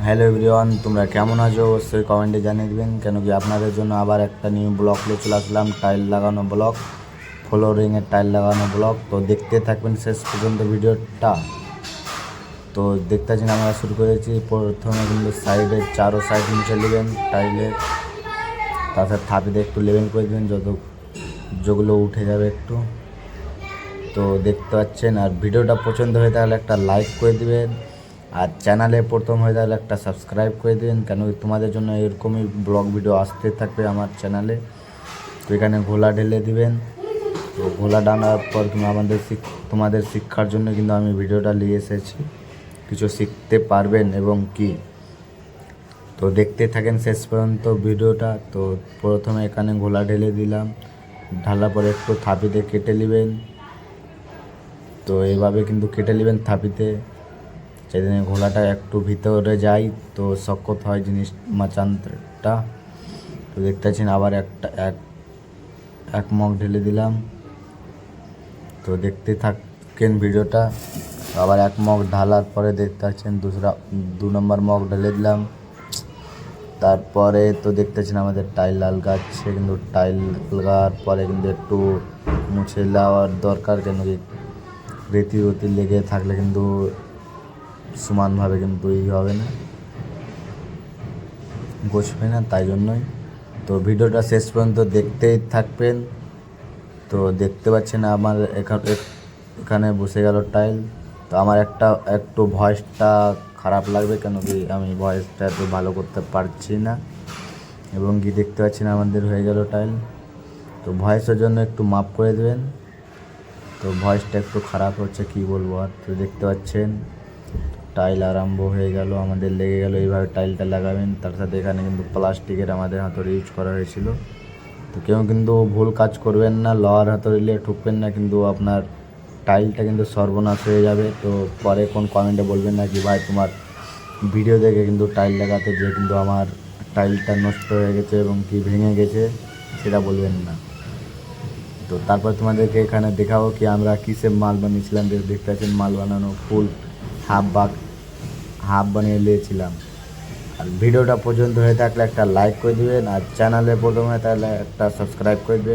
Hello everyone, তোমরা কেমন আছো অবশ্যই কমেন্টে জানিয়ে দেবেন। কেন কি আপনাদের জন্য আবার একটা নিউ ব্লগ নিয়ে চলে আসলাম, টাইল লাগানো ব্লগ, ফ্লোরিংয়ের টাইল লাগানো ব্লগ। তো দেখতে থাকবেন শেষ পর্যন্ত ভিডিওটা। তো দেখতে পাচ্ছেন আমরা শুরু করেছি। প্রথমে কিন্তু সাইডের চারো সাইড মুছে নেবেন টাইলের, তাছাড়া থাপিতে একটু লেভেল করে দেবেন যেগুলো উঠে যাবে একটু। তো দেখতে পাচ্ছেন, আর ভিডিওটা পছন্দ হয়ে তাহলে একটা লাইক করে দিবেন, আর চ্যানেলে প্রথম হয়ে তাহলে একটা সাবস্ক্রাইব করে দিন। কেন তোমাদের জন্য এরকমই ব্লগ ভিডিও আসতে থাকবে আমার চ্যানেলে। তো এখানে ঘোলা ঢেলে দিবেন। তো ঘোলা ডানার পর কিন্তু তোমাদের শিক্ষার জন্য কিন্তু আমি ভিডিওটা নিয়ে এসেছি, কিছু শিখতে পারবেন এবং কি। তো দেখতে থাকেন শেষ পর্যন্ত ভিডিওটা। তো প্রথমে এখানে ঘোলা ঢেলে দিলাম, ঢালার পরে একটু থাপিতে কেটে নেবেন। তো এইভাবে কিন্তু কেটে নেবেন থাপিতে, সেদিনে ঘোলাটা একটু ভিতরে যায় তো শক্ত হয় জিনিস মাচানটা। তো দেখতে পাচ্ছেন আবার এক মগ ঢেলে দিলাম। তো দেখতে থাকেন ভিডিওটা। আবার এক মগ ঢালার পরে দেখতে পাচ্ছেন দু নম্বর মগ ঢেলে দিলাম। তারপরে তো দেখতে পাচ্ছেন আমাদের টাইল লাগাচ্ছে, কিন্তু টাইল লাগার পরে কিন্তু একটু মুছে দেওয়ার দরকার। কেন কি রেতি লেগে থাকলে কিন্তু সমানভাবে কিন্তু হবে না, বসবে না, তাই জন্যই। তো ভিডিওটা শেষ পর্যন্ত দেখতেই থাকবেন। তো দেখতে পাচ্ছেন আমার এখানে বসে গেল টাইল। তো আমার একটু ভয়েসটা খারাপ লাগবে, কেন কি আমি ভয়েসটা একটু ভালো করতে পারছি না। এবং কি দেখতে পাচ্ছেন আমাদের হয়ে গেল টাইল। তো ভয়েসের জন্য একটু মাপ করে দেবেন। তো ভয়েসটা একটু খারাপ হচ্ছে, কি বলবো আর। তো দেখতে পাচ্ছেন টাইল আরম্ভ হয়ে গেল, আমাদের লেগে গেল। এইভাবে টাইলটা লাগাবেন। তার সাথে এখানে কিন্তু প্লাস্টিকের আমাদের হাতুড়ি ইউজ করা হয়েছিল। তো কেউ কিন্তু ভুল কাজ করবেন না, লোহার হাতুড়ি নিয়ে ঠুকবেন না, কিন্তু আপনার টাইলটা কিন্তু সর্বনাশ হয়ে যাবে। তো পরে কোন কমেন্টে বলবেন না কি ভাই তোমার ভিডিও দেখে কিন্তু টাইল লাগাতে যে কিন্তু আমার টাইলটা নষ্ট হয়ে গেছে এবং কি ভেঙে গেছে, সেটা বলবেন না। তো তারপর তোমাদেরকে এখানে দেখাবো কি আমরা কিসে মাল বানিয়েছিলাম। দেখতে পাচ্ছেন মাল বানানো ফুল হাফ বানিয়ে নিয়েছিলাম। আর ভিডিওটা পর্যন্ত হয়ে থাকলে একটা লাইক করে দিবেন, আর চ্যানেলে প্রথমে তাহলে একটা সাবস্ক্রাইব করে দেবেন।